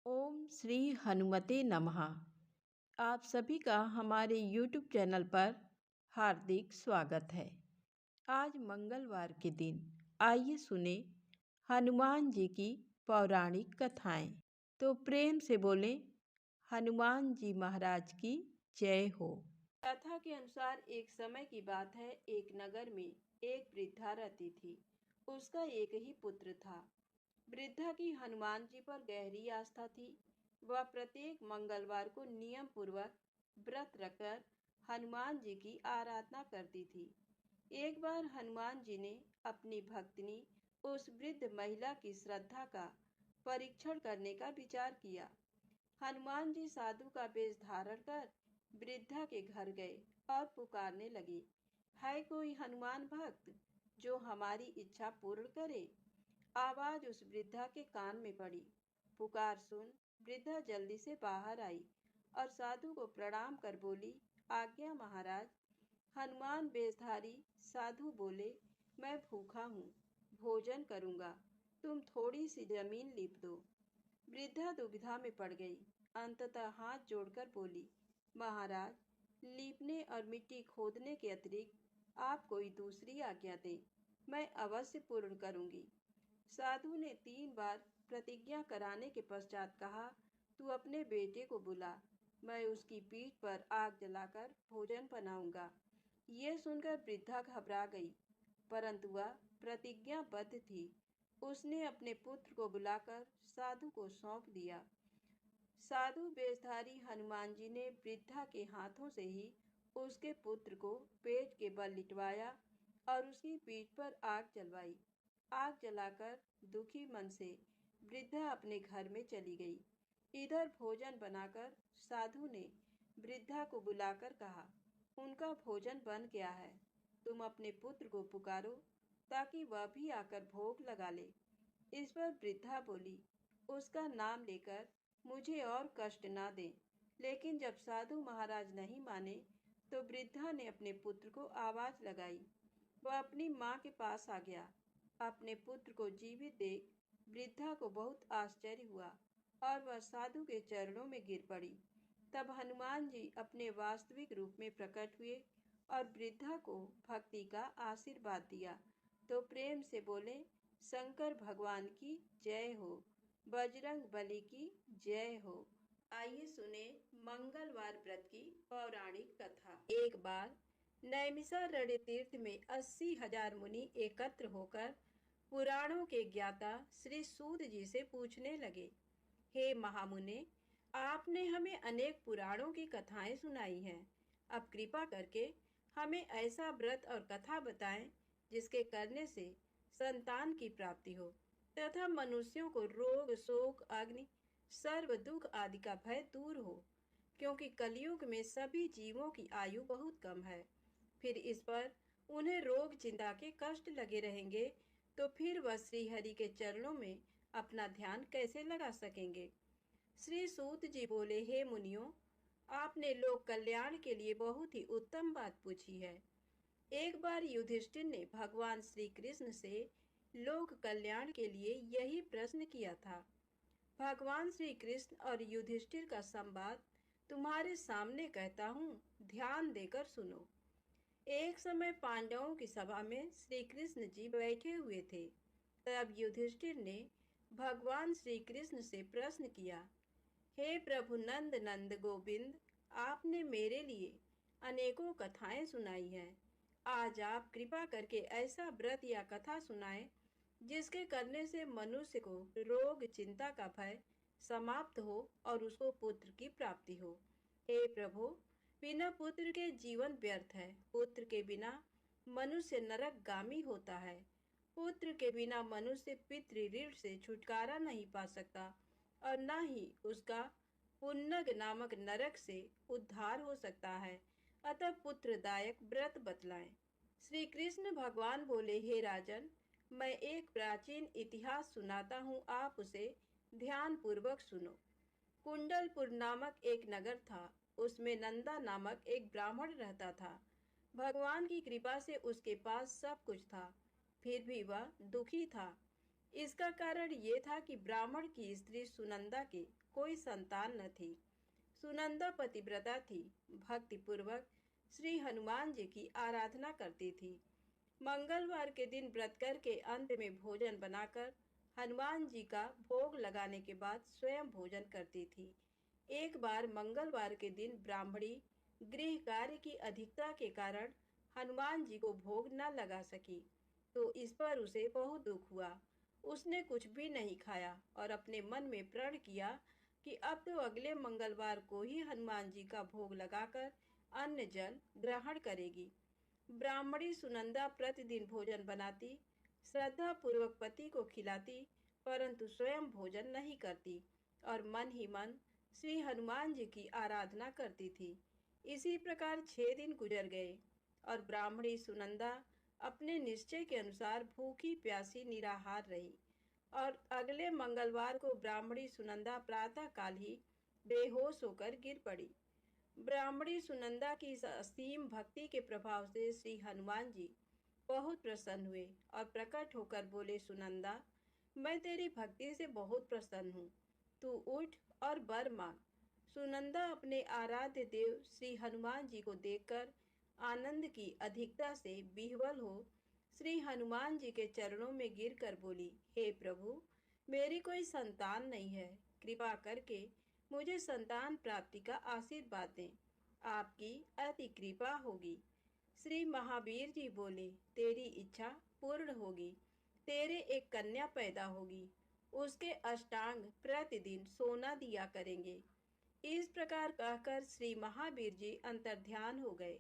ओम श्री हनुमते नमः। आप सभी का हमारे YouTube चैनल पर हार्दिक स्वागत है। आज मंगलवार के दिन आइए सुने हनुमान जी की पौराणिक कथाएं। तो प्रेम से बोलें हनुमान जी महाराज की जय हो। कथा के अनुसार एक समय की बात है, एक नगर में एक वृद्धा रहती थी। उसका एक ही पुत्र था। वृद्धा की हनुमान जी पर गहरी आस्था थी। वह प्रत्येक मंगलवार को नियम पूर्वक व्रत रखकर हनुमान जी की आराधना करती थी। एक बार हनुमान जी ने अपनी भक्तिनी उस वृद्ध महिला की श्रद्धा का परीक्षण करने का विचार किया। हनुमान जी साधु का वेश धारण कर वृद्धा के घर गए और पुकारने लगे, है कोई हनुमान भक्त जो हमारी इच्छा पूर्ण करे? आवाज उस वृद्धा के कान में पड़ी। पुकार सुन वृद्धा जल्दी से बाहर आई और साधु को प्रणाम कर बोली, आज्ञा महाराज। हनुमान वेशधारी साधु बोले, मैं भूखा हूँ, भोजन करूँगा, तुम थोड़ी सी जमीन लीप दो। वृद्धा दुविधा में पड़ गई। अंततः हाथ जोड़कर बोली, महाराज, लीपने और मिट्टी खोदने के अतिरिक्त आप कोई दूसरी आज्ञा दें, मैं अवश्य पूर्ण करूँगी। साधु ने 3 बार प्रतिज्ञा कराने के पश्चात कहा, तू अपने बेटे को बुला, मैं उसकी पीठ पर आग जलाकर भोजन बनाऊंगा। ये सुनकर वृद्धा घबरा गई, परंतु वह प्रतिज्ञाबद्ध थी। उसने अपने पुत्र को बुलाकर साधु को सौंप दिया। साधु वेशधारी हनुमान जी ने वृद्धा के हाथों से ही उसके पुत्र को पेट के बल लिटवाया और उसकी पीठ पर आग जलवाई। आग जलाकर दुखी मन से वृद्धा अपने घर में चली गई। इधर भोजन बनाकर साधु ने वृद्धा को बुलाकर कहा, उनका भोजन बन गया है, तुम अपने पुत्र को पुकारो ताकि वह भी आकर भोग लगा ले। इस पर वृद्धा बोली, उसका नाम लेकर मुझे और कष्ट ना दें। लेकिन जब साधु महाराज नहीं माने तो वृद्धा ने अपने पुत्र को आवाज लगाई। वह अपनी माँ के पास आ गया। अपने पुत्र को जीवित देख वृद्धा को बहुत आश्चर्य हुआ और वह साधु के चरणों में गिर पड़ी। तब हनुमान जी अपने वास्तविक रूप में प्रकट हुए और वृद्धा को भक्ति का आशीर्वाद दिया। तो प्रेम से बोले, शंकर भगवान की जय हो, बजरंग बली की जय हो। आइए सुने मंगलवार व्रत की पौराणिक कथा। एक बार नैमिषारण्य तीर्थ में 80,000 मुनि एकत्र होकर पुराणों के ज्ञाता श्री सूत जी से पूछने लगे, हे महामुने, आपने हमें अनेक पुराणों की कथाएं सुनाई हैं। अब कृपा करके हमें ऐसा व्रत और कथा बताएं जिसके करने से संतान की प्राप्ति हो तथा मनुष्यों को रोग, शोक, अग्नि, सर्व दुख आदि का भय दूर हो, क्योंकि कलयुग में सभी जीवों की आयु बहुत कम है। फिर इस पर उन्हें रोग चिंता के कष्ट लगे रहेंगे तो फिर वह श्री हरि के चरणों में अपना ध्यान कैसे लगा सकेंगे। श्री सूत जी बोले, हे मुनियों, आपने लोक कल्याण के लिए बहुत ही उत्तम बात पूछी है। एक बार युधिष्ठिर ने भगवान श्री कृष्ण से लोक कल्याण के लिए यही प्रश्न किया था। भगवान श्री कृष्ण और युधिष्ठिर का संवाद तुम्हारे सामने कहता हूँ, ध्यान देकर सुनो। एक समय पांडवों की सभा में श्री कृष्ण जी बैठे हुए थे। तब युधिष्ठिर ने भगवान श्री कृष्ण से प्रश्न किया, हे प्रभु नंद नंद गोविंद, आपने मेरे लिए अनेकों कथाएं सुनाई हैं। आज आप कृपा करके ऐसा व्रत या कथा सुनाएं जिसके करने से मनुष्य को रोग चिंता का भय समाप्त हो और उसको पुत्र की प्राप्ति हो। हे प्रभु, बिना पुत्र के जीवन व्यर्थ है। पुत्र के बिना मनुष्य नरकगामी होता है। पुत्र के बिना मनुष्य पितृ ऋण से छुटकारा नहीं पा सकता और न ही उसका पुन्नग नामक नरक से उद्धार हो सकता है। अतः पुत्रदायक व्रत बतलाएं। श्री कृष्ण भगवान बोले, हे राजन, मैं एक प्राचीन इतिहास सुनाता हूँ, आप उसे ध्यान पूर्वक सुनो। कुंडलपुर नामक एक नगर था। उसमें नंदा नामक एक ब्राह्मण रहता था। भगवान की कृपा से उसके पास सब कुछ था, फिर भी वह दुखी था। इसका कारण ये था कि ब्राह्मण की स्त्री सुनंदा के कोई संतान न थी। सुनंदा पतिव्रता थी, भक्ति पूर्वक श्री हनुमान जी की आराधना करती थी। मंगलवार के दिन व्रत करके अंत में भोजन बनाकर हनुमान जी का भोग लगाने के बाद स्वयं भोजन करती थी। एक बार मंगलवार के दिन ब्राह्मणी गृह कार्य की अधिकता के कारण हनुमान जी को भोग न लगा सकी, तो इस पर उसे बहुत दुख हुआ। उसने कुछ भी नहीं खाया और अपने मन में प्रण किया कि अब तो अगले मंगलवार को ही हनुमान जी का भोग लगाकर अन्न जल ग्रहण करेगी। ब्राह्मणी सुनंदा प्रतिदिन भोजन बनाती, श्रद्धा पूर्वक पति को खिलाती, परंतु स्वयं भोजन नहीं करती और मन ही मन श्री हनुमान जी की आराधना करती थी। इसी प्रकार 6 दिन गुजर गए और ब्राह्मणी सुनंदा अपने निश्चय के अनुसार भूखी प्यासी निराहार रही और अगले मंगलवार को ब्राह्मणी सुनंदा प्रातः काल ही बेहोश होकर गिर पड़ी। ब्राह्मणी सुनंदा की इस असीम भक्ति के प्रभाव से श्री हनुमान जी बहुत प्रसन्न हुए और प्रकट होकर बोले, सुनंदा, मैं तेरी भक्ति से बहुत प्रसन्न हूँ, तू उठ और वर मांग। सुनंदा अपने आराध्य देव श्री हनुमान जी को देखकर आनंद की अधिकता से विह्वल हो श्री हनुमान जी के चरणों में गिरकर बोली, हे प्रभु, मेरी कोई संतान नहीं है, कृपा करके मुझे संतान प्राप्ति का आशीर्वाद दें, आपकी अति कृपा होगी। श्री महावीर जी बोले, तेरी इच्छा पूर्ण होगी, तेरे एक कन्या पैदा होगी, उसके अष्टांग प्रतिदिन सोना दिया करेंगे। इस प्रकार कहकर श्री महावीर जी अंतर्ध्यान हो गए।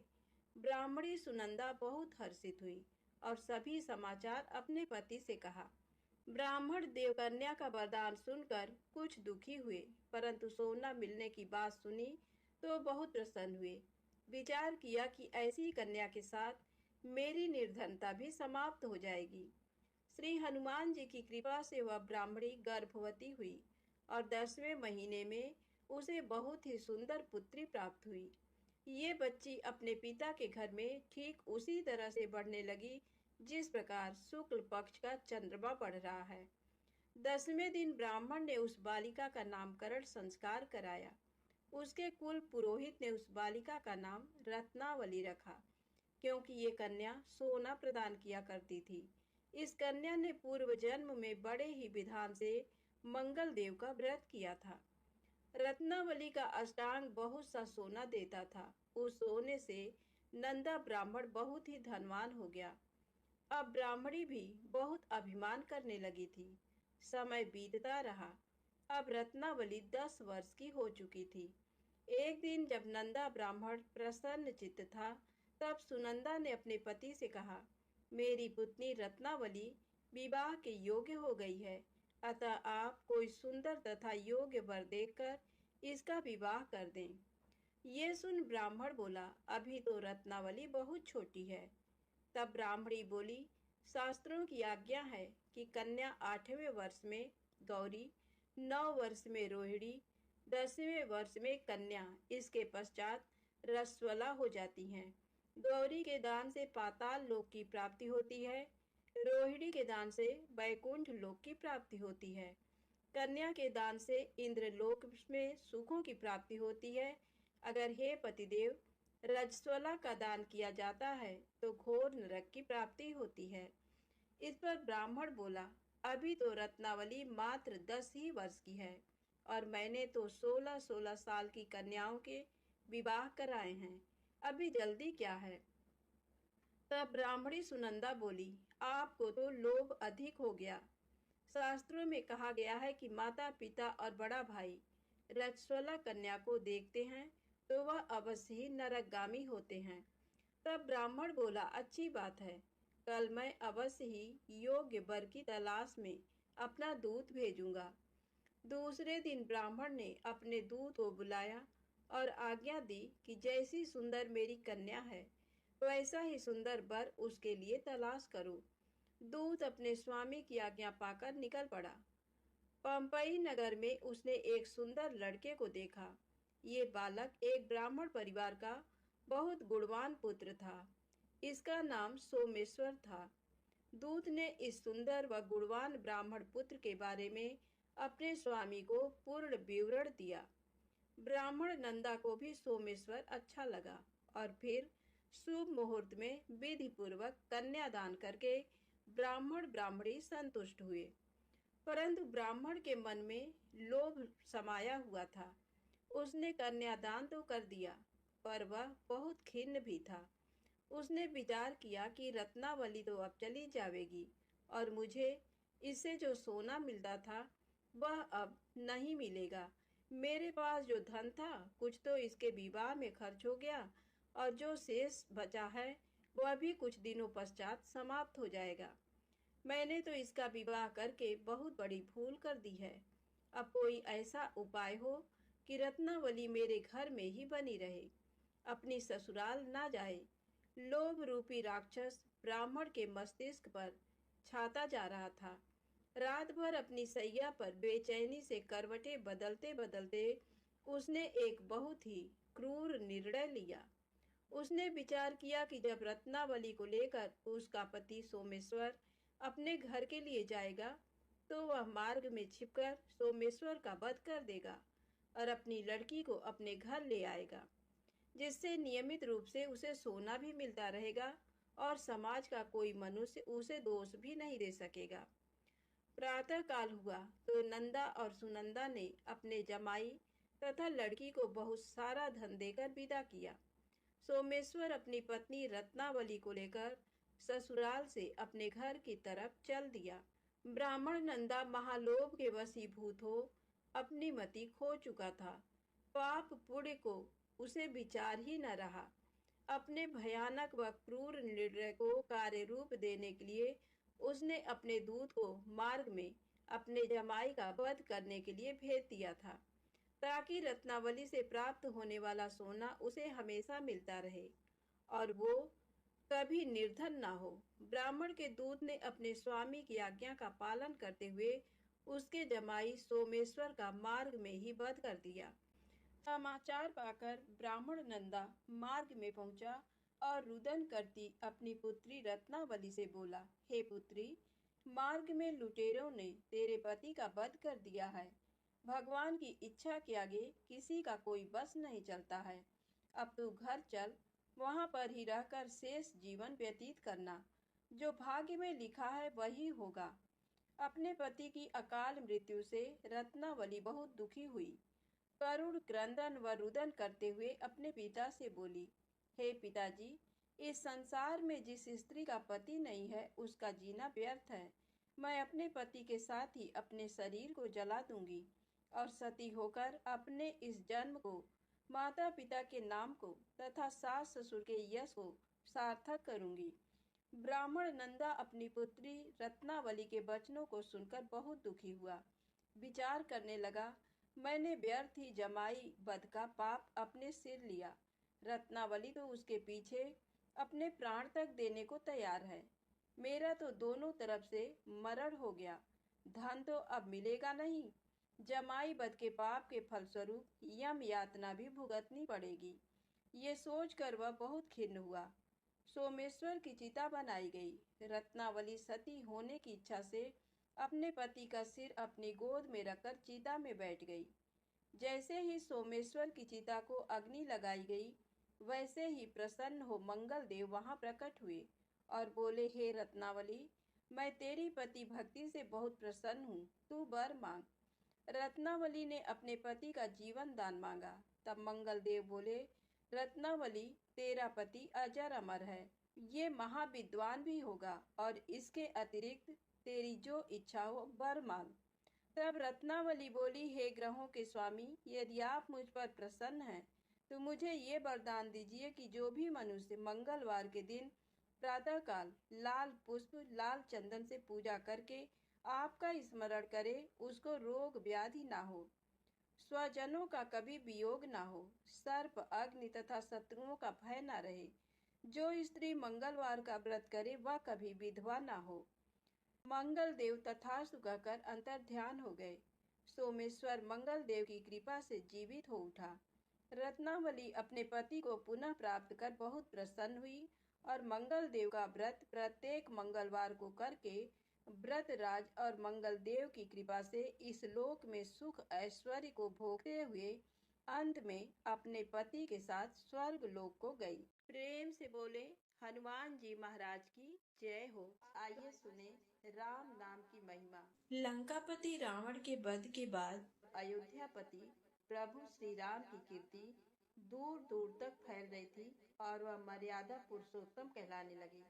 ब्राह्मणी सुनंदा बहुत हर्षित हुई और सभी समाचार अपने पति से कहा। ब्राह्मण देवकन्या का वरदान सुनकर कुछ दुखी हुए, परंतु सोना मिलने की बात सुनी तो बहुत प्रसन्न हुए। विचार किया कि ऐसी कन्या के साथ मेरी निर्धनता भी समाप्त हो जाएगी। श्री हनुमान जी की कृपा से वह ब्राह्मणी गर्भवती हुई और 10वें महीने में उसे बहुत ही सुंदर पुत्री प्राप्त हुई। ये बच्ची अपने पिता के घर में ठीक उसी तरह से बढ़ने लगी जिस प्रकार शुक्ल पक्ष का चंद्रमा बढ़ रहा है। 10वें दिन ब्राह्मण ने उस बालिका का नामकरण संस्कार कराया। उसके कुल पुरोहित ने उस बालिका का नाम रत्नावली रखा, क्योंकि ये कन्या सोना प्रदान किया करती थी। इस कन्या ने पूर्व जन्म में बड़े ही विधान से मंगल देव का व्रत किया था। रत्नावली का अष्टांग बहुत सा सोना देता था। उस सोने से नंदा ब्राह्मण बहुत ही धनवान हो गया। अब ब्राह्मणी भी बहुत अभिमान करने लगी थी। समय बीतता रहा। अब रत्नावली 10 वर्ष की हो चुकी थी। एक दिन जब नंदा ब्राह्मण प्रसन्न चित्त था, तब सुनंदा ने अपने पति से कहा, मेरी पुत्री रत्नावली विवाह के योग्य हो गई है, अतः आप कोई सुंदर तथा योग्य वर देखकर इसका विवाह कर दें। ये सुन ब्राह्मण बोला, अभी तो रत्नावली बहुत छोटी है। तब ब्राह्मणी बोली, शास्त्रों की आज्ञा है कि कन्या 8वें वर्ष में गौरी, 9 वर्ष में रोहिणी, 10वें वर्ष में कन्या, इसके पश्चात रसवला हो जाती हैं। गौरी के दान से पाताल लोक की प्राप्ति होती है, रोहिणी के दान से वैकुंठ लोक की प्राप्ति होती है, कन्या के दान से इंद्रलोक में सुखों की प्राप्ति होती है। अगर हे पतिदेव रजस्वला का दान किया जाता है तो घोर नरक की प्राप्ति होती है। इस पर ब्राह्मण बोला, अभी तो रत्नावली मात्र 10 ही वर्ष की है और मैंने तो 16-16 साल की कन्याओं के विवाह कराए हैं, अभी जल्दी क्या है। तब ब्राह्मणी सुनंदा बोली, आपको तो लोभ अधिक हो गया। शास्त्रों में कहा गया है कि माता पिता और बड़ा भाई रजस्वला कन्या को देखते हैं तो वह अवश्य ही नरकगामी होते हैं। तब ब्राह्मण बोला, अच्छी बात है, कल मैं अवश्य ही योग्य वर की तलाश में अपना दूत भेजूंगा। दूसरे दिन ब्राह्मण ने अपने दूत को बुलाया और आज्ञा दी कि जैसी सुंदर मेरी कन्या है वैसा ही सुंदर वर उसके लिए तलाश करो। दूत अपने स्वामी की आज्ञा पाकर निकल पड़ा। पंपई नगर में उसने एक सुंदर लड़के को देखा। ये बालक एक ब्राह्मण परिवार का बहुत गुणवान पुत्र था। इसका नाम सोमेश्वर था। दूत ने इस सुंदर व गुणवान ब्राह्मण पुत्र के बारे में अपने स्वामी को पूर्ण विवरण दिया। ब्राह्मण नंदा को भी सोमेश्वर अच्छा लगा और फिर शुभ मुहूर्त में विधि पूर्वक कन्यादान करके ब्राह्मण ब्राह्मणी संतुष्ट हुए। परंतु ब्राह्मण के मन में लोभ समाया हुआ था। उसने कन्यादान तो कर दिया, पर वह बहुत खिन्न भी था। उसने विचार किया कि रत्नावली तो अब चली जाएगी और मुझे इससे जो सोना मिलता था वह अब नहीं मिलेगा। मेरे पास जो धन था कुछ तो इसके विवाह में खर्च हो गया और जो शेष बचा है वह भी कुछ दिनों पश्चात समाप्त हो जाएगा। मैंने तो इसका विवाह करके बहुत बड़ी भूल कर दी है। अब कोई ऐसा उपाय हो कि रत्नावली मेरे घर में ही बनी रहे, अपनी ससुराल ना जाए। लोभ रूपी राक्षस ब्राह्मण के मस्तिष्क पर छाता जा रहा था। रात भर अपनी सैया पर बेचैनी से करवटें बदलते बदलते उसने एक बहुत ही क्रूर निर्णय लिया। उसने विचार किया कि जब रत्नावली को लेकर उसका पति सोमेश्वर अपने घर के लिए जाएगा तो वह मार्ग में छिपकर सोमेश्वर का वध कर देगा और अपनी लड़की को अपने घर ले आएगा, जिससे नियमित रूप से उसे सोना भी मिलता रहेगा और समाज का कोई मनुष्य उसे दोष भी नहीं दे सकेगा। प्रातः काल हुआ तो नंदा और सुनंदा ने अपने जमाई तथा लड़की को बहुत सारा धन देकर विदा किया। सोमेश्वर अपनी पत्नी रत्नावली को लेकर ससुराल से अपने घर की तरफ चल दिया। ब्राह्मण नंदा महालोभ के वशीभूत हो अपनी मति खो चुका था। पाप पुण्य को उसे विचार ही न रहा। अपने भयानक व क्रूर निर्णय को कार्य रूप देने के लिए उसने अपने दूत को मार्ग में अपने जमाई का वध करने के लिए भेज दिया था, ताकि रत्नावली से प्राप्त होने वाला सोना उसे हमेशा मिलता रहे और वो कभी निर्धन ना हो। ब्राह्मण के दूत ने अपने स्वामी की आज्ञा का पालन करते हुए उसके जमाई सोमेश्वर का मार्ग में ही वध कर दिया। समाचार पाकर ब्राह्मण नंदा मार्ग में पहुंचा और रुदन करती अपनी पुत्री रत्नावली से बोला, हे पुत्री, मार्ग में लुटेरों ने तेरे पति का वध कर दिया है। भगवान की इच्छा के आगे किसी का कोई बस नहीं चलता है। अब तू घर चल, वहां पर ही रहकर शेष जीवन व्यतीत करना। जो भाग्य में लिखा है वही होगा। अपने पति की अकाल मृत्यु से रत्नावली बहुत दुखी हुई। करुण क्रंदन व रुदन करते हुए अपने पिता से बोली, हे पिताजी, इस संसार में जिस स्त्री का पति नहीं है उसका जीना व्यर्थ है। मैं अपने पति के साथ ही अपने शरीर को जला दूंगी और सती होकर अपने इस जन्म को, माता पिता के नाम को तथा सास ससुर के यश को सार्थक करूंगी। ब्राह्मण नंदा अपनी पुत्री रत्नावली के वचनों को सुनकर बहुत दुखी हुआ। विचार करने लगा, मैंने व्यर्थ ही जमाई वध का पाप अपने सिर लिया। रत्नावली तो उसके पीछे अपने प्राण तक देने को तैयार है। मेरा तो दोनों तरफ से मरण हो गया। धन तो अब मिलेगा नहीं। जमाई वध के पाप के फलस्वरूप यम यातना भी भुगतनी पड़ेगी। ये सोचकर वह बहुत खिन्न हुआ। सोमेश्वर की चिता बनाई गई। रत्नावली सती होने की इच्छा से अपने पति का सिर अपनी गोद में रखकर चिता में बैठ गई। जैसे ही सोमेश्वर की चिता को अग्नि लगाई गई, वैसे ही प्रसन्न हो मंगल देव वहां प्रकट हुए और बोले, हे रत्नावली, मैं तेरी पति भक्ति से बहुत प्रसन्न हूँ, तू वर मांग। रत्नावली ने अपने पति का जीवन दान मांगा। तब मंगल देव बोले, रत्नावली, तेरा पति अजर अमर है, ये महाविद्वान भी होगा और इसके अतिरिक्त तेरी जो इच्छा हो वर मांग। तब रत्नावली बोली, हे ग्रहों के स्वामी, यदि आप मुझ पर प्रसन्न हैं तो मुझे ये वरदान दीजिए कि जो भी मनुष्य मंगलवार के दिन प्रातःकाल लाल पुष्प लाल चंदन से पूजा करके आपका स्मरण करे, उसको रोग व्याधि ना हो, स्वजनों का कभी वियोग ना हो, सर्प अग्नि तथा शत्रुओं का भय ना रहे। जो स्त्री मंगलवार का व्रत करे वह कभी विधवा ना हो। मंगल देव तथास्तु कहकर अंतर ध्यान हो गए। सोमेश्वर मंगल देव की कृपा से जीवित हो उठा। रत्नावली अपने पति को पुनः प्राप्त कर बहुत प्रसन्न हुई और मंगल देव का व्रत प्रत्येक मंगलवार को करके व्रत राज और मंगल देव की कृपा से इस लोक में सुख ऐश्वर्य को भोगते हुए अंत में अपने पति के साथ स्वर्ग लोक को गई। प्रेम से बोले हनुमान जी महाराज की जय हो। आइए सुने राम नाम की महिमा। लंकापति रावण के वध के बाद अयोध्यापति प्रभु श्री राम की कीर्ति दूर दूर तक फैल रही थी और वह मर्यादा पुरुषोत्तम कहलाने लगे।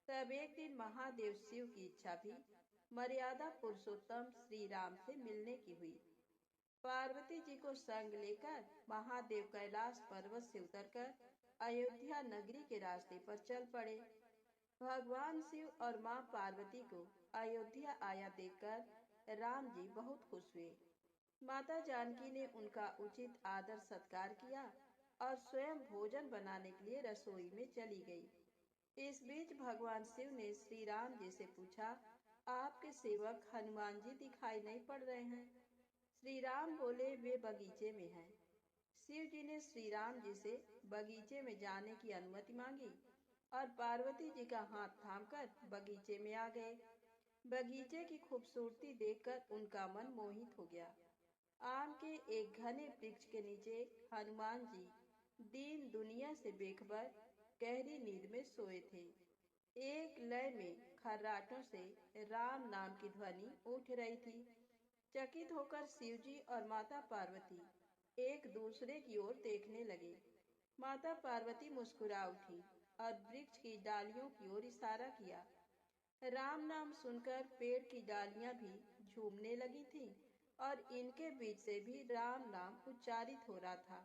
तब एक दिन महादेव शिव की इच्छा भी मर्यादा पुरुषोत्तम श्री राम से मिलने की हुई। पार्वती जी को संग लेकर महादेव कैलाश पर्वत से उतरकर अयोध्या नगरी के रास्ते पर चल पड़े। भगवान शिव और माँ पार्वती को अयोध्या आया देखकर राम जी बहुत खुश हुए। माता जानकी ने उनका उचित आदर सत्कार किया और स्वयं भोजन बनाने के लिए रसोई में चली गई। इस बीच भगवान शिव ने श्री राम जी से पूछा, आपके सेवक हनुमान जी दिखाई नहीं पड़ रहे हैं। श्री राम बोले, वे बगीचे में हैं। शिव जी ने श्री राम जी से बगीचे में जाने की अनुमति मांगी और पार्वती जी का हाथ थामकर बगीचे में आ गए। बगीचे की खूबसूरती देखकर उनका मन मोहित हो गया। आम के एक घने वृक्ष के नीचे हनुमान जी दीन दुनिया से बेखबर गहरी नींद में सोए थे। एक लय में खर्राटों से राम नाम की ध्वनि उठ रही थी। चकित होकर शिवजी और माता पार्वती एक दूसरे की ओर देखने लगे। माता पार्वती मुस्कुरा उठी और वृक्ष की डालियों की ओर इशारा किया। राम नाम सुनकर पेड़ की डालियां भी झूमने लगी थीं और इनके बीच से भी राम नाम उच्चारित हो रहा था।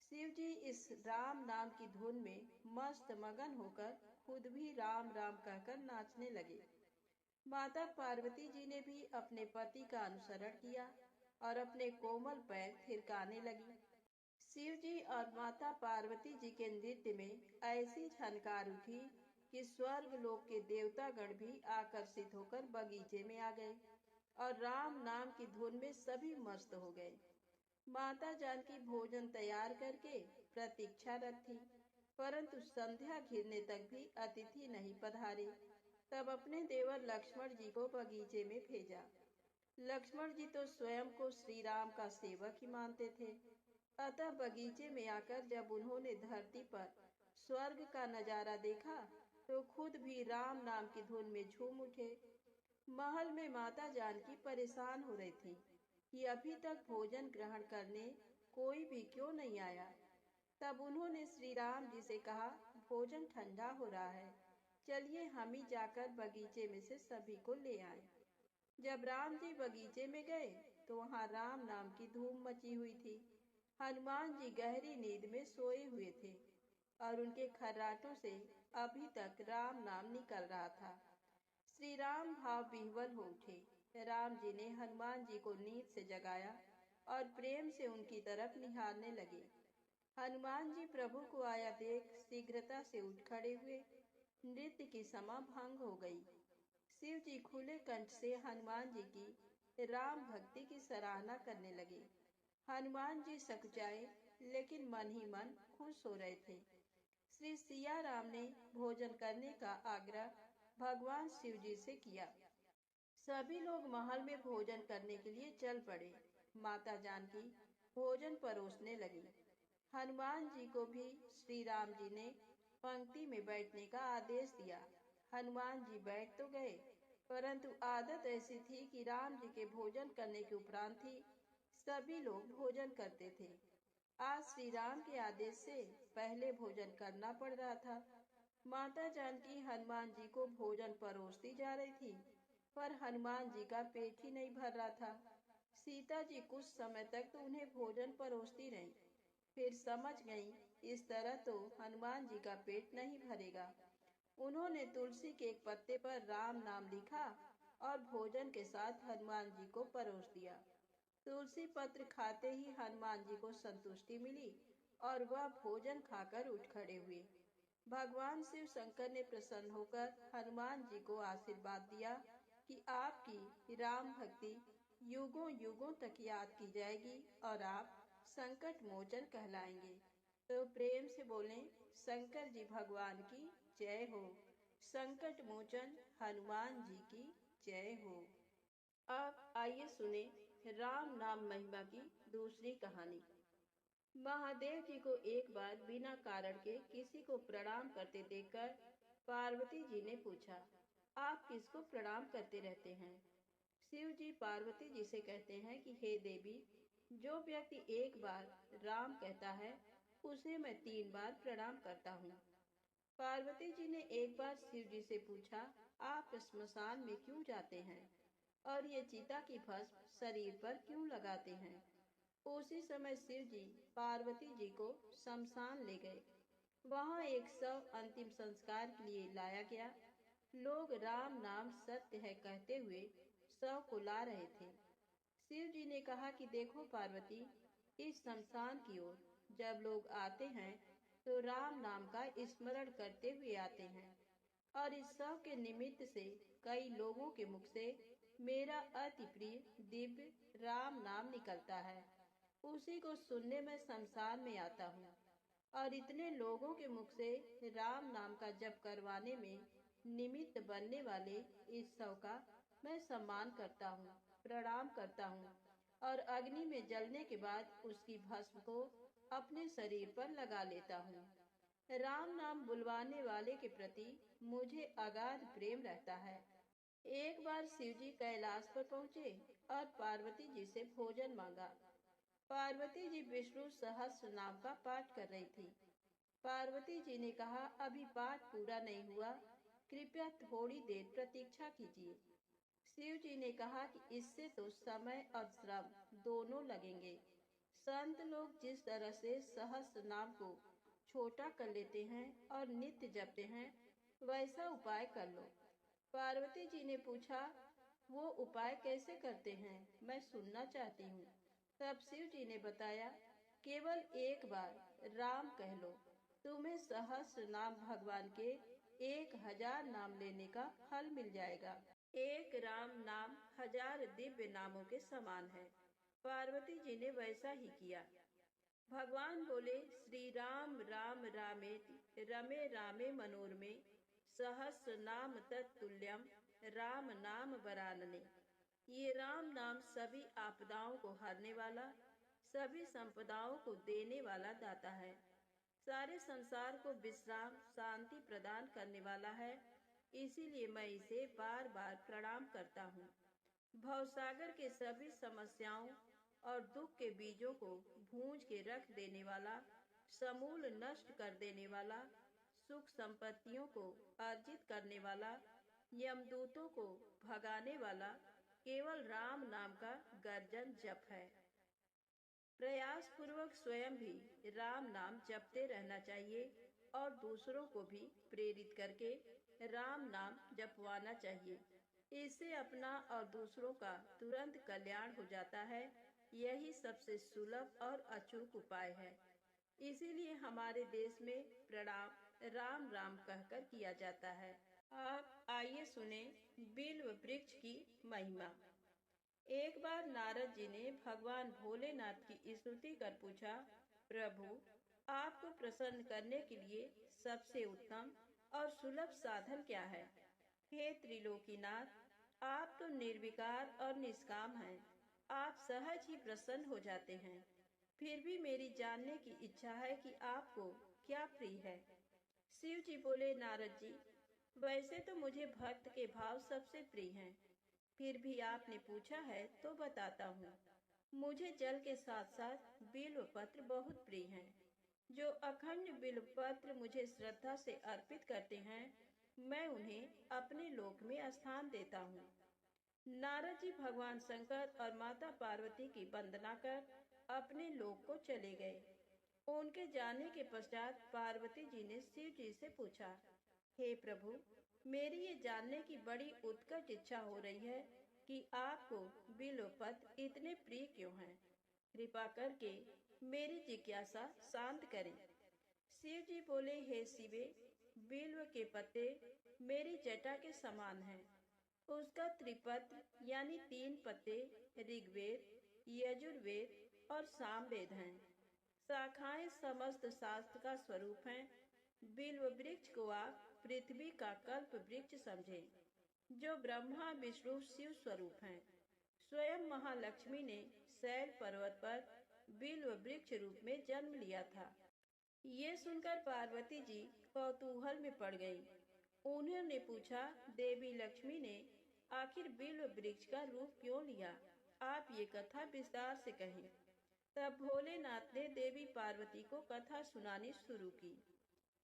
शिव जी इस राम नाम की धुन में मस्त मगन होकर खुद भी राम राम कहकर नाचने लगे। माता पार्वती जी ने भी अपने पति का अनुसरण किया और अपने कोमल पैर थिरकाने लगी। शिव जी और माता पार्वती जी के नृत्य में ऐसी झनकार उठी कि स्वर्ग लोक के देवता गण भी आकर्षित होकर बगीचे में आ गए और राम नाम की धुन में सभी मस्त हो गए। माता जानकी भोजन तैयार करके प्रतीक्षारत थी, परंतु संध्या घिरने तक भी अतिथि नहीं पधारे। तब अपने देवर लक्ष्मण जी को बगीचे में भेजा। लक्ष्मण जी तो स्वयं को श्री राम का सेवक ही मानते थे, अतः बगीचे में आकर जब उन्होंने धरती पर स्वर्ग का नजारा देखा तो खुद भी राम नाम की धुन में झूम उठे। महल में माता जानकी परेशान हो रही थी कि अभी तक भोजन ग्रहण करने कोई भी क्यों नहीं आया। तब उन्होंने श्री राम जी से कहा, भोजन ठंडा हो रहा है, चलिए हम ही जाकर बगीचे में से सभी को ले आए। जब राम जी बगीचे में गए तो वहाँ राम नाम की धूम मची हुई थी। हनुमान जी गहरी नींद में सोए हुए थे और उनके खर्राटों से अभी तक राम नाम निकल रहा था। श्री राम भाव विह्वल हो उठे। राम जी ने हनुमान जी को नींद से जगाया और प्रेम से उनकी तरफ निहारने लगे। हनुमान जी प्रभु को आया देख शीघ्रता से उठ खड़े हुए। नृत्य की समा भंग हो गई। शिव जी खुले कंठ से हनुमान जी की राम भक्ति की सराहना करने लगे। हनुमान जी सकुचाए लेकिन मन ही मन खुश हो रहे थे। श्री सिया राम ने भोजन करने का आग्रह भगवान शिव जी से किया। सभी लोग महल में भोजन करने के लिए चल पड़े। माता जानकी भोजन परोसने लगी। हनुमान जी को भी श्री राम जी ने पंक्ति में बैठने का आदेश दिया। हनुमान जी बैठ तो गए, परंतु आदत ऐसी थी कि राम जी के भोजन करने के उपरांत ही सभी लोग भोजन करते थे। आज श्री राम के आदेश से पहले भोजन करना पड़ रहा था। माता जानकी हनुमान जी को भोजन परोसती जा रही थी, पर हनुमान जी का पेट ही नहीं भर रहा था। सीता जी कुछ समय तक तो उन्हें भोजन परोसती रहीं, फिर समझ गईं इस तरह तो हनुमान जी का पेट नहीं भरेगा। उन्होंने तुलसी के एक पत्ते पर राम नाम लिखा और भोजन के साथ हनुमान जी को परोस दिया। तुलसी पत्र खाते ही हनुमान जी को संतुष्टि मिली और वह भोजन खाकर उठ खड़े हुए। भगवान शिव शंकर ने प्रसन्न होकर हनुमान जी को आशीर्वाद दिया कि आपकी राम भक्ति युगों युगों तक याद की जाएगी और आप संकट मोचन कहलाएंगे। तो प्रेम से बोलें शंकर जी भगवान की जय हो। संकट मोचन हनुमान जी की जय हो। अब आइए सुने राम नाम महिमा की दूसरी कहानी। महादेव जी को एक बार बिना कारण के किसी को प्रणाम करते देखकर पार्वती जी ने पूछा, आप किसको प्रणाम करते रहते हैं? शिव जी पार्वती जी से कहते हैं कि हे देवी, जो व्यक्ति एक बार राम कहता है उसे मैं 3 बार प्रणाम करता हूँ। पार्वती जी ने एक बार शिव जी से पूछा, आप श्मशान में क्यों जाते हैं और ये चिता की भस्म शरीर पर क्यों लगाते हैं? उसी समय शिव जी पार्वती जी को शमशान ले गए। वहां एक शव अंतिम संस्कार के लिए लाया गया। लोग राम नाम सत्य है कहते हुए शव को ला रहे थे। शिव जी ने कहा कि देखो पार्वती, इस शमशान की ओर जब लोग आते हैं तो राम नाम का स्मरण करते हुए आते हैं और इस शव के निमित्त से कई लोगों के मुख से मेरा अति प्रिय दिव्य राम नाम निकलता है। उसी को सुनने में शमशान में आता हूँ और इतने लोगों के मुख से राम नाम का जप करवाने में निमित्त बनने वाले इस शव का मैं सम्मान करता हूँ, प्रणाम करता हूँ और अग्नि में जलने के बाद उसकी भस्म को अपने शरीर पर लगा लेता हूँ। राम नाम बुलवाने वाले के प्रति मुझे अगाध प्रेम रहता है। एक बार शिव जी कैलाश पर पहुँचे और पार्वती जी से भोजन मांगा। पार्वती जी विष्णु सहस्त्र नाम का पाठ कर रही थी। पार्वती जी ने कहा, अभी पाठ पूरा नहीं हुआ, कृपया थोड़ी देर प्रतीक्षा कीजिए। शिव जी ने कहा कि इससे तो समय और श्रम दोनों लगेंगे। संत लोग जिस तरह से सहस्त्र नाम को छोटा कर लेते हैं और नित्य जपते हैं, वैसा उपाय कर लो। पार्वती जी ने पूछा, वो उपाय कैसे करते हैं, मैं सुनना चाहती हूँ। तब शिव जी ने बताया, केवल एक बार राम कह लो, तुम्हें सहस्त्र नाम भगवान के 1000 नाम लेने का फल मिल जाएगा। एक राम नाम 1000 दिव्य नामों के समान है। पार्वती जी ने वैसा ही किया। भगवान बोले, श्री राम राम रामेति रमे रामे मनोरमे सहस्र नाम तत्तुल्यम राम नाम वरानने। ये राम नाम सभी आपदाओं को हरने वाला, सभी संपदाओं को देने वाला दाता है। सारे संसार को विश्राम शांति प्रदान करने वाला है। इसीलिए मैं इसे बार बार प्रणाम करता हूँ। भवसागर के सभी समस्याओं और दुख के बीजों को भूंज के रख देने वाला, समूल नष्ट कर देने वाला, सुख संपत्तियों को अर्जित करने वाला, यमदूतों को भगाने वाला केवल राम नाम का गर्जन जप है। प्रयास पूर्वक स्वयं भी राम नाम जपते रहना चाहिए और दूसरों को भी प्रेरित करके राम नाम जपवाना चाहिए। इससे अपना और दूसरों का तुरंत कल्याण हो जाता है। यही सबसे सुलभ और अचूक उपाय है। इसीलिए हमारे देश में प्रणाम राम राम कहकर किया जाता है। अब आइए सुने बिल्व वृक्ष की महिमा। एक बार नारद जी ने भगवान भोलेनाथ की स्तुति कर पूछा, प्रभु, आपको प्रसन्न करने के लिए सबसे उत्तम और सुलभ साधन क्या है? हे त्रिलोकीनाथ, आप तो निर्विकार और निष्काम हैं। आप सहज ही प्रसन्न हो जाते हैं। फिर भी मेरी जानने की इच्छा है कि आपको क्या प्रिय है। शिव जी बोले, नारद जी, वैसे तो मुझे भक्त के भाव सबसे प्रिय हैं। फिर भी आपने पूछा है तो बताता हूँ। मुझे जल के साथ साथ बिल्व पत्र बहुत प्रिय हैं। जो अखंड बिल्व पत्र मुझे श्रद्धा से अर्पित करते हैं, मैं उन्हें अपने लोक में स्थान देता हूँ। नारद जी भगवान शंकर और माता पार्वती की वंदना कर अपने लोक को चले गए। उनके जाने के पश्चात पार्वती जी ने शिव जी से पूछा, हे प्रभु, मेरी ये जानने की बड़ी उत्कट इच्छा हो रही है कि आपको बिल्व पत्र इतने प्रिय क्यों हैं। कृपा करके मेरी जिज्ञासा शांत करें। शिव जी बोले, हे शिवे, बिल्व के पत्ते मेरी जटा के समान हैं। उसका त्रिपत्र यानी 3 पत्ते ऋग्वेद, यजुर्वेद और सामवेद हैं। शाखाएं समस्त शास्त्र का स्वरूप हैं। बिल्व वृक्ष को आप पृथ्वी का कल्प वृक्ष समझे, जो ब्रह्मा विष्णु शिव स्वरूप हैं। स्वयं महालक्ष्मी ने शैल पर्वत पर बिल्व वृक्ष रूप में जन्म लिया था। ये सुनकर पार्वती जी कौतूहल में पड़ गईं। उन्होंने पूछा, देवी लक्ष्मी ने आखिर बिल्व वृक्ष का रूप क्यों लिया? आप ये कथा विस्तार से कहें। तब भोलेनाथ ने देवी पार्वती को कथा सुनानी शुरू की।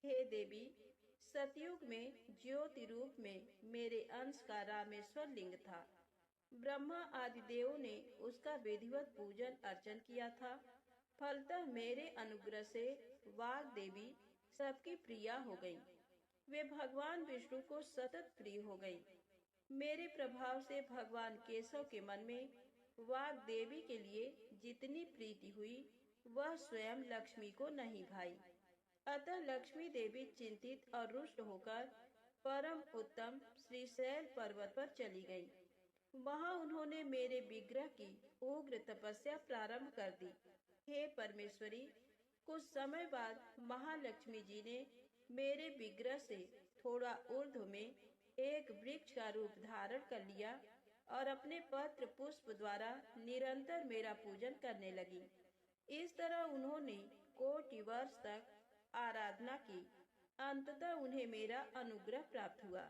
हे देवी, सतयुग में ज्योति रूप में मेरे अंश का रामेश्वर लिंग था। ब्रह्मा आदि देवों ने उसका विधिवत पूजन अर्चन किया था। फलतः मेरे अनुग्रह से वाग देवी सबकी प्रिया हो गई। वे भगवान विष्णु को सतत प्रिय हो गई। मेरे प्रभाव से भगवान केशव के मन में वाग देवी के लिए जितनी प्रीति हुई, वह स्वयं लक्ष्मी को नहीं भाई। अतः लक्ष्मी देवी चिंतित और रुष्ट होकर परम उत्तम श्रीशैल पर्वत पर चली गई। वहां उन्होंने मेरे विग्रह की उग्र तपस्या प्रारंभ कर दी। हे परमेश्वरी, कुछ समय बाद महालक्ष्मी जी ने मेरे विग्रह से थोड़ा ऊर्ध्व में एक वृक्ष का रूप धारण कर लिया और अपने पत्र पुष्प द्वारा निरंतर मेरा पूजन करने लगी। इस तरह उन्होंने कोटि वर्ष तक आराधना की। अंततः उन्हें मेरा अनुग्रह प्राप्त हुआ।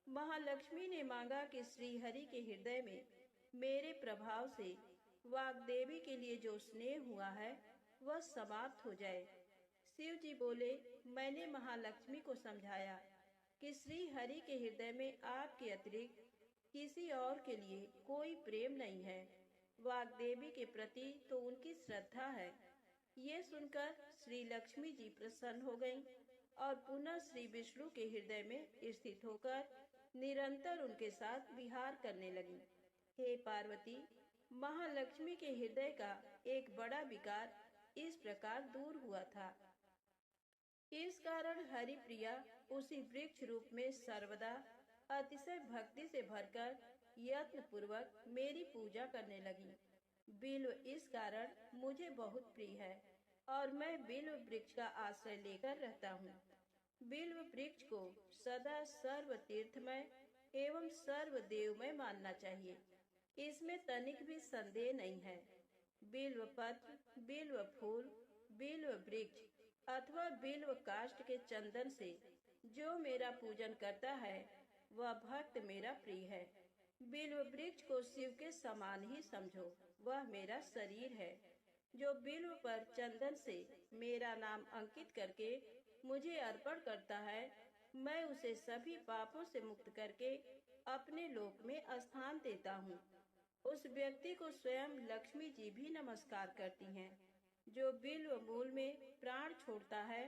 महालक्ष्मी ने मांगा कि श्री हरि के हृदय में मेरे प्रभाव से वाग्देवी के लिए जो स्नेह हुआ है वह समाप्त हो जाए। शिव जी बोले, मैंने महालक्ष्मी को समझाया कि श्री हरि के हृदय में आपके अतिरिक्त किसी और के लिए कोई प्रेम नहीं है। वाग्देवी के प्रति तो उनकी श्रद्धा है। ये सुनकर श्री लक्ष्मी जी प्रसन्न हो गईं और पुनः श्री विष्णु के हृदय में स्थित होकर निरंतर उनके साथ विहार करने लगी। हे पार्वती, महालक्ष्मी के हृदय का एक बड़ा विकार इस प्रकार दूर हुआ था। इस कारण हरि प्रिया उसी वृक्ष रूप में सर्वदा अतिशय भक्ति से भरकर यत्न पूर्वक मेरी पूजा करने लगी। बिल्व इस कारण मुझे बहुत प्रिय है और मैं बिल्व वृक्ष का आश्रय लेकर रहता हूँ। बिल्व वृक्ष को सदा सर्व तीर्थमय एवं सर्व देवमय मानना चाहिए, इसमें तनिक भी संदेह नहीं है। बिल्व पत्र, बिल्व फूल, बिल्व वृक्ष अथवा बिल्व काष्ठ के चंदन से जो मेरा पूजन करता है वह भक्त मेरा प्रिय है। बिल्व वृक्ष को शिव के समान ही समझो, वह मेरा शरीर है। जो बिल्व पर चंदन से मेरा नाम अंकित करके मुझे अर्पण करता है, मैं उसे सभी पापों से मुक्त करके अपने लोक में स्थान देता हूँ। उस व्यक्ति को स्वयं लक्ष्मी जी भी नमस्कार करती हैं। जो बिल्व मूल में प्राण छोड़ता है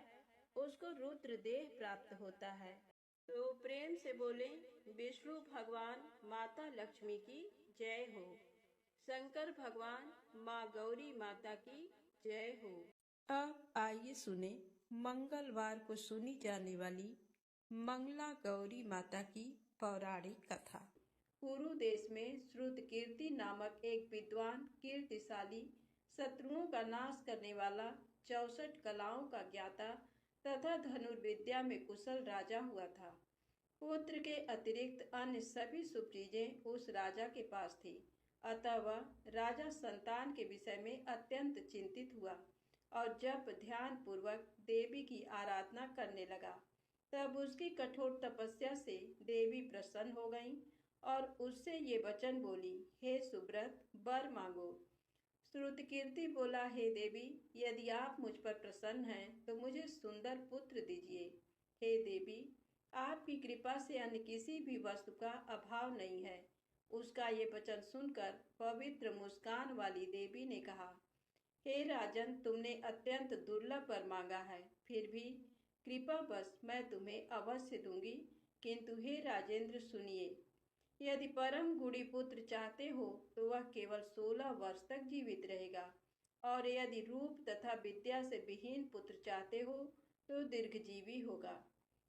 उसको रुद्र देह प्राप्त होता है। तो प्रेम से बोले, विष्णु भगवान माता लक्ष्मी की जय हो। शंकर भगवान माँ गौरी माता की जय हो। अब आइए सुने मंगलवार को सुनी जाने वाली मंगला गौरी माता की पौराणिक कथा। कुरु देश में श्रुतकीर्ति नामक एक विद्वान, कीर्तिशाली, शत्रुओं का नाश करने वाला, 64 कलाओं का ज्ञाता तथा धनुर्विद्या में कुशल राजा हुआ था। पुत्र के अतिरिक्त अन्य सभी शुभ चीजें उस राजा के पास थी। अतः वह राजा संतान के विषय में अत्यंत चिंतित हुआ और जब ध्यान पूर्वक देवी की आराधना करने लगा, तब उसकी कठोर तपस्या से देवी प्रसन्न हो गईं और उससे ये वचन बोली, हे सुब्रत, वर मांगो। श्रुतकीर्ति बोला, हे देवी, यदि आप मुझ पर प्रसन्न हैं तो मुझे सुंदर पुत्र दीजिए। हे देवी, आपकी कृपा से अन्य किसी भी वस्तु का अभाव नहीं है। उसका ये वचन सुनकर पवित्र मुस्कान वाली देवी ने कहा, हे राजन, तुमने अत्यंत दुर्लभ वर मांगा है, फिर भी कृपावश मैं तुम्हें अवश्य दूंगी। किंतु हे राजेंद्र, सुनिए, यदि परम गुणी पुत्र चाहते हो तो वह केवल 16 वर्ष तक जीवित रहेगा, और यदि रूप तथा विद्या से विहीन पुत्र चाहते हो तो दीर्घजीवी होगा।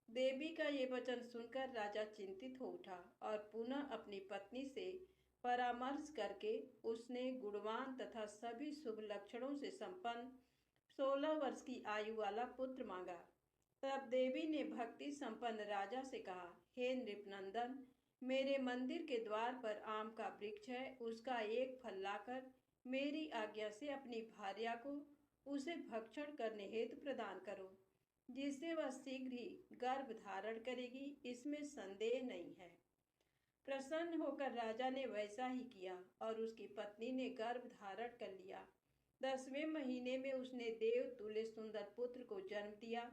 देवी का ये वचन सुनकर राजा चिंतित हो उठा और पुनः अपनी पत्नी से परामर्श करके उसने गुणवान तथा सभी शुभ लक्षणों से संपन्न 16 वर्ष की आयु वाला पुत्र मांगा। तब देवी ने भक्ति संपन्न राजा से कहा, हे नृपनंदन, मेरे मंदिर के द्वार पर आम का वृक्ष है, उसका एक फल लाकर मेरी आज्ञा से अपनी भार्या को उसे भक्षण करने हेतु प्रदान करो, जिससे वह शीघ्र ही गर्भ धारण करेगी, इसमें संदेह नहीं है। प्रसन्न होकर राजा ने वैसा ही किया और उसकी पत्नी ने गर्भ धारण कर लिया। 10वें महीने में उसने देव तुल्य सुंदर पुत्र को जन्म दिया।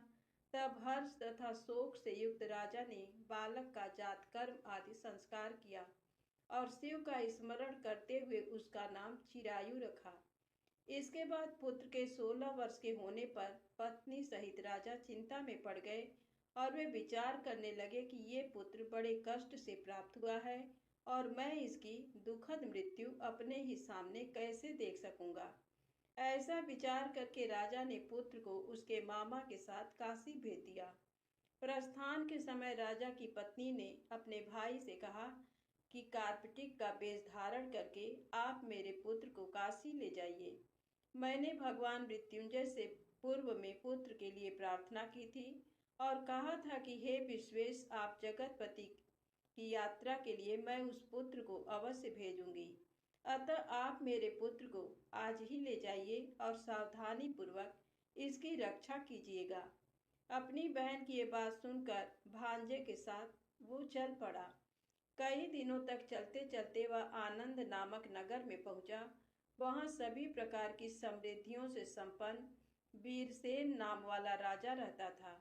तब हर्ष तथा शोक से युक्त राजा ने बालक का जात कर्म आदि संस्कार किया और शिव का स्मरण करते हुए उसका नाम चिरायु रखा। इसके बाद पुत्र के 16 वर्ष के होने पर पत्नी सहित राजा चिंता में पड़ गए और वे विचार करने लगे कि ये पुत्र बड़े कष्ट से प्राप्त हुआ है और मैं इसकी दुखद मृत्यु अपने ही सामने कैसे देख सकूंगा। ऐसा विचार करके राजा ने पुत्र को उसके मामा के साथ काशी भेज दिया। प्रस्थान के समय राजा की पत्नी ने अपने भाई से कहा कि कार्पटिक का वेश धारण करके आप मेरे पुत्र को काशी ले जाइए। मैंने भगवान मृत्युंजय से पूर्व में पुत्र के लिए प्रार्थना की थी और कहा था कि हे विश्वेश, आप जगतपति की यात्रा के लिए मैं उस पुत्र को अवश्य भेजूंगी। अतः आप मेरे पुत्र को आज ही ले जाइए और सावधानी पूर्वक इसकी रक्षा कीजिएगा। अपनी बहन की ये बात सुनकर भांजे के साथ वो चल पड़ा। कई दिनों तक चलते चलते वह आनंद नामक नगर में पहुंचा। वहां सभी प्रकार की समृद्धियों से संपन्न वीरसेन नाम वाला राजा रहता था।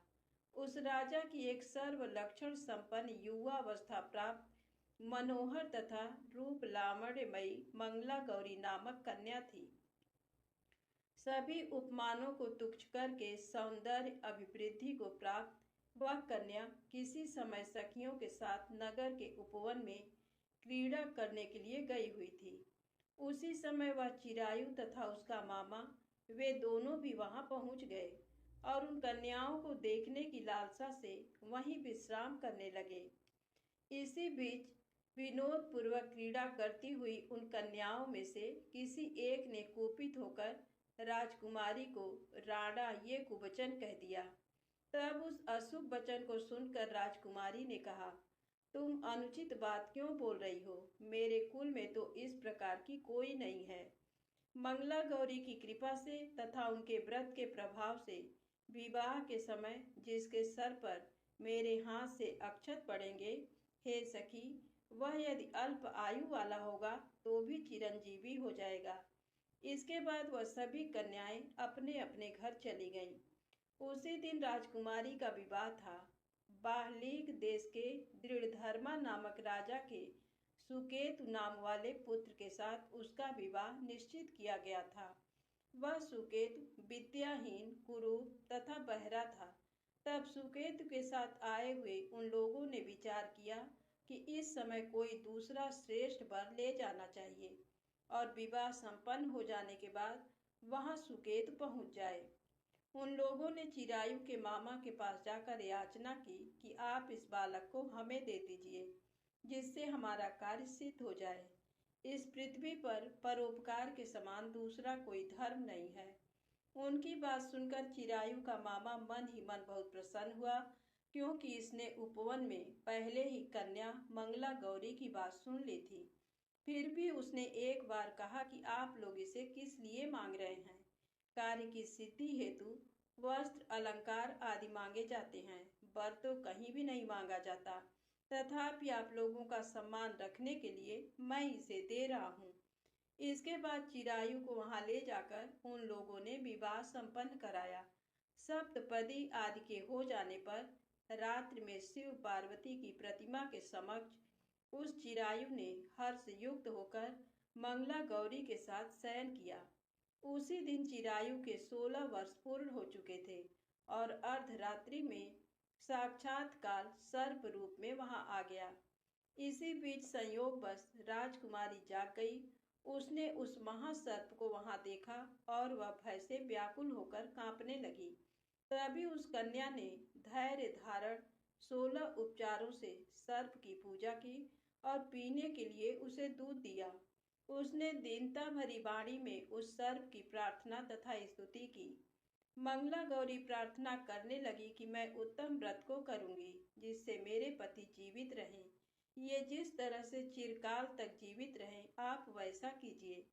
उस राजा की एक सर्वलक्षण संपन्न युवावस्था प्राप्त मनोहर तथा रूप लावण्यमयी मंगला गौरी नामक कन्या थी। सभी उपमानों को तुच्छ करके सौंदर्य अभिवृद्धि को प्राप्त वह कन्या किसी समय सखियों के साथ नगर के उपवन में क्रीड़ा करने के लिए गई हुई थी। उसी समय वह चिरायु तथा उसका मामा वे दोनों भी वहां पहुंच गए और उन कन्याओं को देखने की लालसा से वहीं विश्राम करने लगे। इसी बीच विनोद पूर्वक क्रीड़ा करती हुई उन कन्याओं में से किसी एक ने कुपित होकर राजकुमारी को राणा ये कुवचन कह दिया। तब उस अशुभ वचन को सुनकर राजकुमारी ने कहा, तुम अनुचित बात क्यों बोल रही हो? मेरे कुल में तो इस प्रकार की कोई नहीं है। मंगला गौरी की कृपा से तथा उनके व्रत के प्रभाव से विवाह के समय जिसके सर पर मेरे हाथ से अक्षत पड़ेंगे, हे सखी, वह यदि अल्प आयु वाला होगा तो भी चिरंजीवी हो जाएगा। इसके बाद वह सभी कन्याएं अपने अपने घर चली गईं। उसी दिन राजकुमारी का विवाह था। बाहलीक देश के दृढ़धर्मा नामक राजा के सुकेतु नाम वाले पुत्र के साथ उसका विवाह निश्चित किया गया था। वह सुकेतु विद्याहीन, कुरूप तथा बहरा था। तब सुकेतु के साथ आए हुए उन लोगों ने विचार किया कि इस समय कोई दूसरा श्रेष्ठ वर ले जाना चाहिए और विवाह संपन्न हो जाने के बाद वहां सुकेतु पहुंच जाए। उन लोगों ने चिरायु के मामा के पास जाकर याचना की कि आप इस बालक को हमें दे दीजिए, जिससे हमारा कार्य सिद्ध हो जाए। इस पृथ्वी पर परोपकार के समान दूसरा कोई धर्म नहीं है। उनकी बात सुनकर चिरायु का मामा मन ही मन बहुत प्रसन्न हुआ, क्योंकि इसने उपवन में पहले ही कन्या मंगला गौरी की बात सुन ली थी। फिर भी उसने एक बार कहा कि आप लोग इसे किस लिए मांग रहे हैं? कार्य की सिद्धि हेतु वस्त्र, अलंकार आदि मांगे जाते हैं, वर तो कहीं भी नहीं मांगा जाता। तथापि आप लोगों का सम्मान रखने के लिए मैं इसे दे रहा हूँ। इसके बाद चिरायु को वहां ले जाकर उन लोगों ने विवाह संपन्न कराया। सप्तपदी आदि के हो जाने पर रात्रि में शिव पार्वती की प्रतिमा के समक्ष उस चिरायु ने हर्ष युक्त होकर मंगला गौरी के साथ शयन किया। उसी दिन चिरायु के 16 वर्ष पूर्ण हो चुके थे और अर्धरात्रि में साक्षात्कार सर्प रूप में वहां आ गया। इसी बीच संयोगवश राजकुमारी जाग गई। उसने उस महासर्प को वहां देखा और वह भय से व्याकुल होकर कांपने लगी। तभी उस कन्या ने धैर्य धारण 16 उपचारों से सर्प की पूजा की और पीने के लिए उसे दूध दिया। उसने दीनता भरी वाणी में उस सर्प की प्रार्थना तथा स्तुति की। मंगला गौरी प्रार्थना करने लगी कि मैं उत्तम व्रत को करूंगी जिससे मेरे पति जीवित रहें। ये जिस तरह से चिरकाल तक जीवित रहें, आप वैसा कीजिए।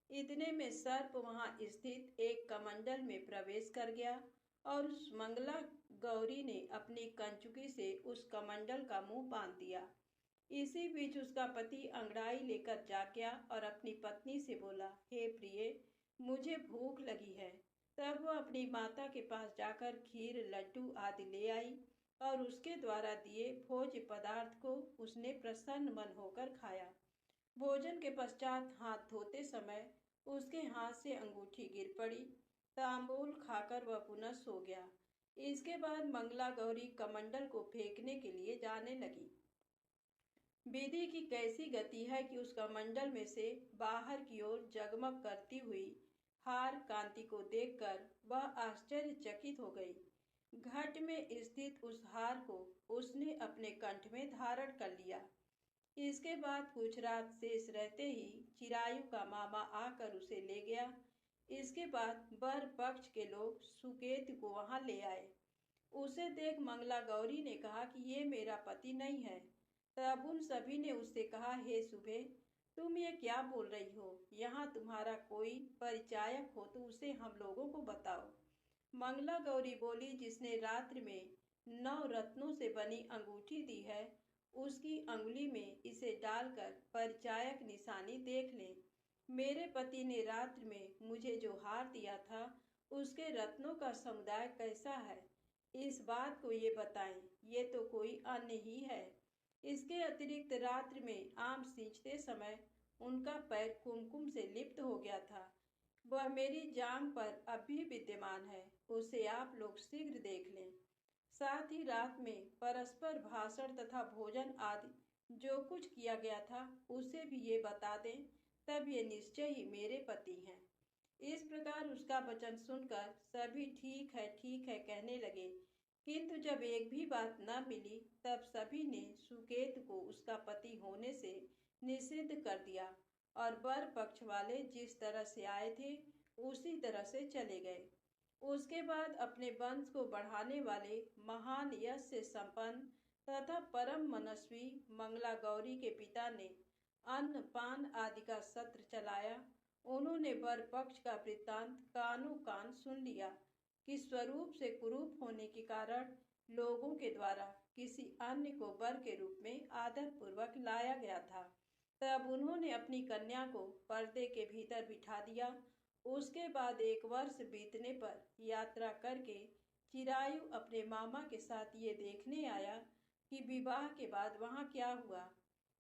इतने में सर्प वहां स्थित एक कमंडल में प्रवेश कर गया और उस मंगला गौरी ने अपनी कंचुकी से उस कमंडल का मुंह बांध दिया। इसी बीच उसका पति अंगड़ाई लेकर जाग गया और अपनी पत्नी से बोला, हे प्रिय, मुझे भूख लगी है। तब वह अपनी माता के पास जाकर खीर, लड्डू आदि ले आई और उसके द्वारा दिए भोज्य पदार्थ को उसने प्रसन्न मन होकर खाया। भोजन के पश्चात हाथ धोते समय उसके हाथ से अंगूठी गिर पड़ी। तांबूल खाकर वह पुनः सो गया। इसके बाद मंगला गौरी कमंडल को फेंकने के लिए जाने लगी। विधि की कैसी गति है कि उस कमंडल में से बाहर की ओर जगमग करती हुई हार कांति को देखकर वह आश्चर्यचकित हो गई। घट में स्थित उस हार को उसने अपने कंठ में धारण कर लिया। इसके बाद कुछ रात शेष रहते ही चिरायु का मामा आकर उसे ले गया। इसके बाद वर पक्ष के लोग सुकेतु को वहां ले आए। उसे देख मंगला गौरी ने कहा कि ये मेरा पति नहीं है। तब उन सभी ने उससे कहा, हे सुबे, तुम ये क्या बोल रही हो? यहाँ तुम्हारा कोई परिचायक हो तो उसे हम लोगों को बताओ। मंगला गौरी बोली, जिसने रात्रि में 9 रत्नों से बनी अंगूठी दी है, उसकी अंगुली में इसे डालकर परिचायक निशानी देख लें। मेरे पति ने रात्रि में मुझे जो हार दिया था उसके रत्नों का समुदाय कैसा है, इस बात को ये बताएं। ये तो कोई अन्य ही है। इसके अतिरिक्त रात्रि में आम सींचते समय उनका पैर कुमकुम से लिप्त हो गया था। वह मेरी जांघ पर अभी विद्यमान है, उसे आप लोग शीघ्र देख लें। साथ ही रात में परस्पर भाषण तथा भोजन आदि जो कुछ किया गया था उसे भी ये बता दें, तब ये निश्चय ही मेरे पति हैं। इस प्रकार उसका वचन सुनकर सभी ठीक है कहने लगे, किंतु जब एक भी बात न मिली तब सभी ने सुकेतु को उसका पति होने से निषिद्ध कर दिया और वर पक्ष वाले जिस तरह से आए थे उसी तरह से चले गए। उसके बाद अपने वंश को बढ़ाने वाले महान यश से संपन्न तथा परम मनस्वी मंगला गौरी के पिता ने अन्न पान आदि का सत्र चलाया। उन्होंने वर पक्ष का वृत्तांत कानो कान सुन लिया कि स्वरूप से कुरूप होने के कारण लोगों के द्वारा किसी अन्य को वर के रूप में आदर पूर्वक लाया गया था। तब उन्होंने अपनी कन्या को पर्दे के भीतर बिठा दिया। उसके बाद 1 वर्ष बीतने पर यात्रा करके चिरायु अपने मामा के साथ ये देखने आया कि विवाह के बाद वहाँ क्या हुआ।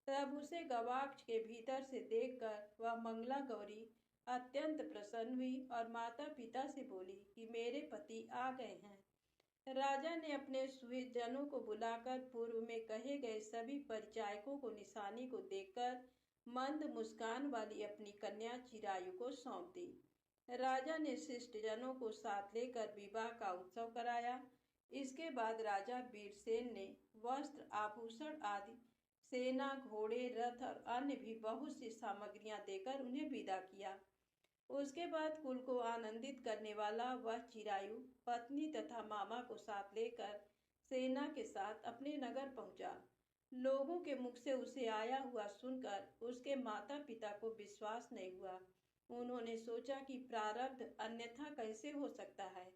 तब उसे गवाक्ष के भीतर से देखकर वह मंगला गौरी अत्यंत प्रसन्न हुई और माता पिता से बोली कि मेरे पति आ गए हैं। राजा ने अपने सुहृदजनों को बुलाकर पूर्व में कहे गए सभी परिचायकों को निशानी को देखकर मंद मुस्कान वाली अपनी कन्या चिरायु को सौंप दी। राजा ने शिष्टजनों को साथ लेकर विवाह का उत्सव कराया। इसके बाद राजा वीरसेन ने वस्त्र आभूषण आदि सेना, घोड़े, रथ और अन्य भी बहुत सी सामग्रियां देकर उन्हें विदा किया। उसके बाद कुल को आनंदित करने वाला वह चिरायु पत्नी तथा मामा को साथ लेकर सेना के साथ अपने नगर पहुंचा। लोगों के मुख से उसे आया हुआ सुनकर उसके माता पिता को विश्वास नहीं हुआ। उन्होंने सोचा कि प्रारब्ध अन्यथा कैसे हो सकता है।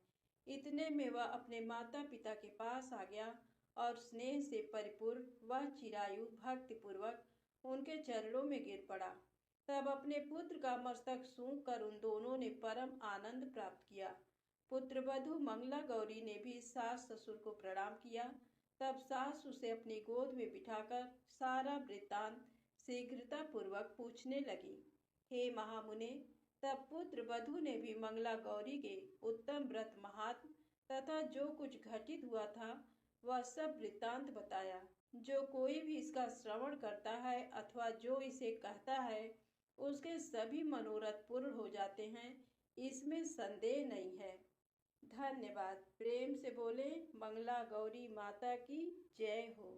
इतने में वह अपने माता पिता के पास आ गया और स्नेह से परिपूर्ण वह चिरायु भक्तिपूर्वक उनके चरणों में गिर पड़ा। तब अपने पुत्र का मस्तक सूंघ कर उन दोनों ने परम आनंद प्राप्त किया। पुत्रवधू मंगला गौरी ने भी सास ससुर को प्रणाम किया। तब सास उसे अपनी गोद में बिठाकर सारा वृत्तांत शीघ्रता पूर्वक पूछने लगी। हे महामुने, तब पुत्र वधू ने भी मंगला गौरी के उत्तम व्रत महात्म तथा जो कुछ घटित हुआ था वह सब वृत्तांत बताया। जो कोई भी इसका श्रवण करता है अथवा जो इसे कहता है उसके सभी मनोरथ पूर्ण हो जाते हैं, इसमें संदेह नहीं है। धन्यवाद। प्रेम से बोले मंगला गौरी माता की जय हो।